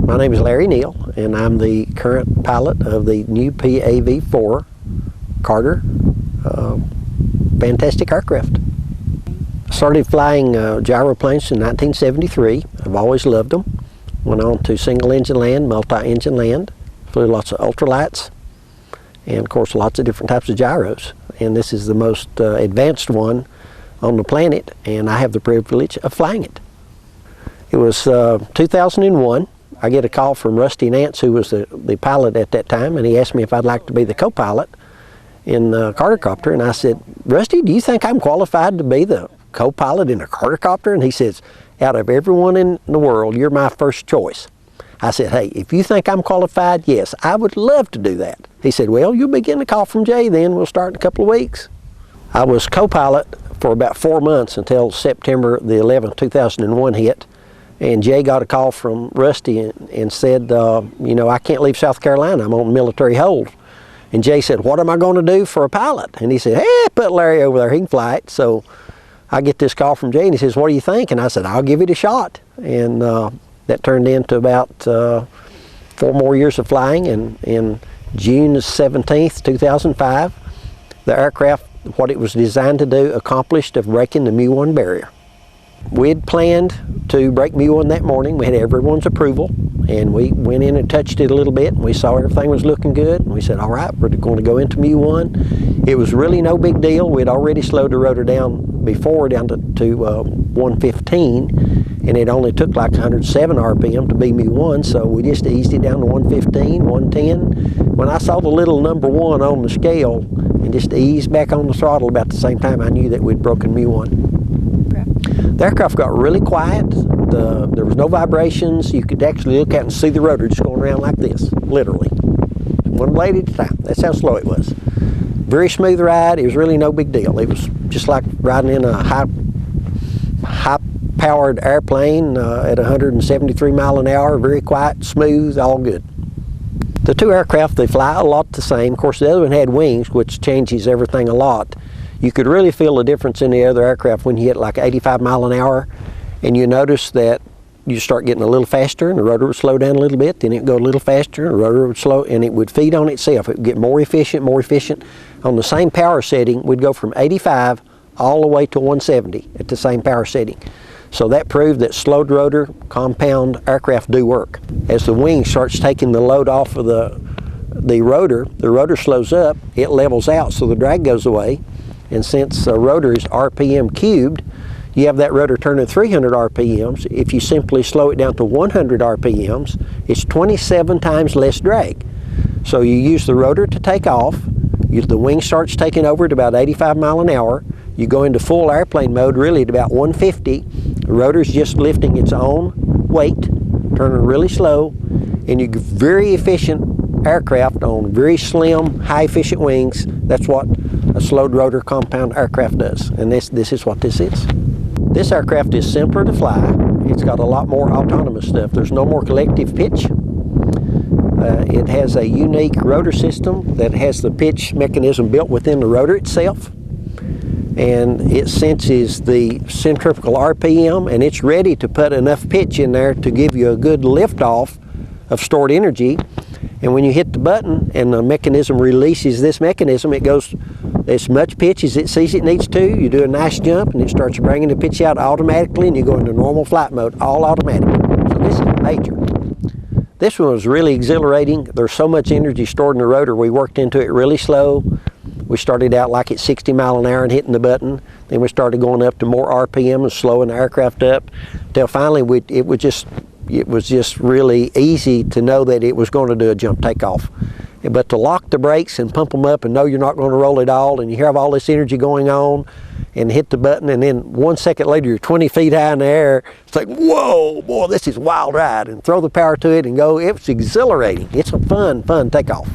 My name is Larry Neal, and I'm the current pilot of the new PAV-4 Carter fantastic aircraft. I started flying gyroplanes in 1973. I've always loved them. Went on to single-engine land, multi-engine land, flew lots of ultralights, and of course lots of different types of gyros. And this is the most advanced one on the planet, and I have the privilege of flying it. It was 2001. I get a call from Rusty Nance, who was the pilot at that time, and he asked me if I'd like to be the co-pilot in the Cartercopter. And I said, Rusty, do you think I'm qualified to be the co-pilot in a Cartercopter? And he says, out of everyone in the world, you're my first choice. I said, hey, if you think I'm qualified, yes, I would love to do that. He said, well, you'll be getting a call from Jay then. We'll start in a couple of weeks. I was co-pilot for about 4 months until September the 11th, 2001 hit. And Jay got a call from Rusty and said, you know, I can't leave South Carolina. I'm on military hold. And Jay said, what am I going to do for a pilot? And he said, hey, put Larry over there. He can fly it. So I get this call from Jay, and he says, what do you think? And I said, I'll give it a shot. And that turned into about 4 more years of flying. And in June 17th, 2005, the aircraft, what it was designed to do, accomplished of breaking the Mu-1 barrier. We had planned to break Mu-1 that morning. We had everyone's approval, and we went in and touched it a little bit, and we saw everything was looking good, and we said, all right, we're going to go into Mu-1. It was really no big deal. We'd already slowed the rotor down before, down to 115, and it only took like 107 RPM to be Mu-1, so we just eased it down to 115, 110. When I saw the little number 1 on the scale and just eased back on the throttle about the same time, I knew that we'd broken Mu-1. The aircraft got really quiet. There was no vibrations. You could actually look out and see the rotor just going around like this, literally. One blade at a time. That's how slow it was. Very smooth ride. It was really no big deal. It was just like riding in a high-powered airplane at 173 miles an hour. Very quiet, smooth, all good. The two aircraft, they fly a lot the same. Of course, the other one had wings, which changes everything a lot. You could really feel the difference in the other aircraft when you hit like 85 miles an hour, and you notice that you start getting a little faster and the rotor would slow down a little bit, then it would go a little faster and the rotor would slow, and it would feed on itself. It would get more efficient, more efficient. On the same power setting, we'd go from 85 all the way to 170 at the same power setting. So that proved that slowed rotor compound aircraft do work. As the wing starts taking the load off of the rotor slows up, it levels out, so the drag goes away. And since a rotor is RPM cubed, you have that rotor turning 300 RPMs. If you simply slow it down to 100 RPMs, it's 27 times less drag. So you use the rotor to take off, the wing starts taking over at about 85 miles an hour, you go into full airplane mode really at about 150, the rotor's just lifting its own weight, turning really slow, and you get very efficient aircraft on very slim, high efficient wings. That's what a slowed rotor compound aircraft does, and this is what this is. This aircraft is simpler to fly. It's got a lot more autonomous stuff. There's no more collective pitch. It has a unique rotor system that has the pitch mechanism built within the rotor itself, and it senses the centrifugal RPM, and it's ready to put enough pitch in there to give you a good liftoff of stored energy. And when you hit the button and the mechanism releases this mechanism, it goes as much pitch as it sees it needs to. You do a nice jump and it starts bringing the pitch out automatically, and you go into normal flight mode, all automatic. So this is major. This one was really exhilarating. There's so much energy stored in the rotor. We worked into it really slow. We started out like at 60 miles an hour and hitting the button. Then we started going up to more RPM and slowing the aircraft up, till finally it was just really easy to know that it was going to do a jump takeoff. But to lock the brakes and pump them up and know you're not going to roll it all, and you have all this energy going on, and hit the button, and then 1 second later you're 20 feet high in the air, it's like, whoa, boy, this is a wild ride, and throw the power to it and go. It's exhilarating. It's a fun takeoff.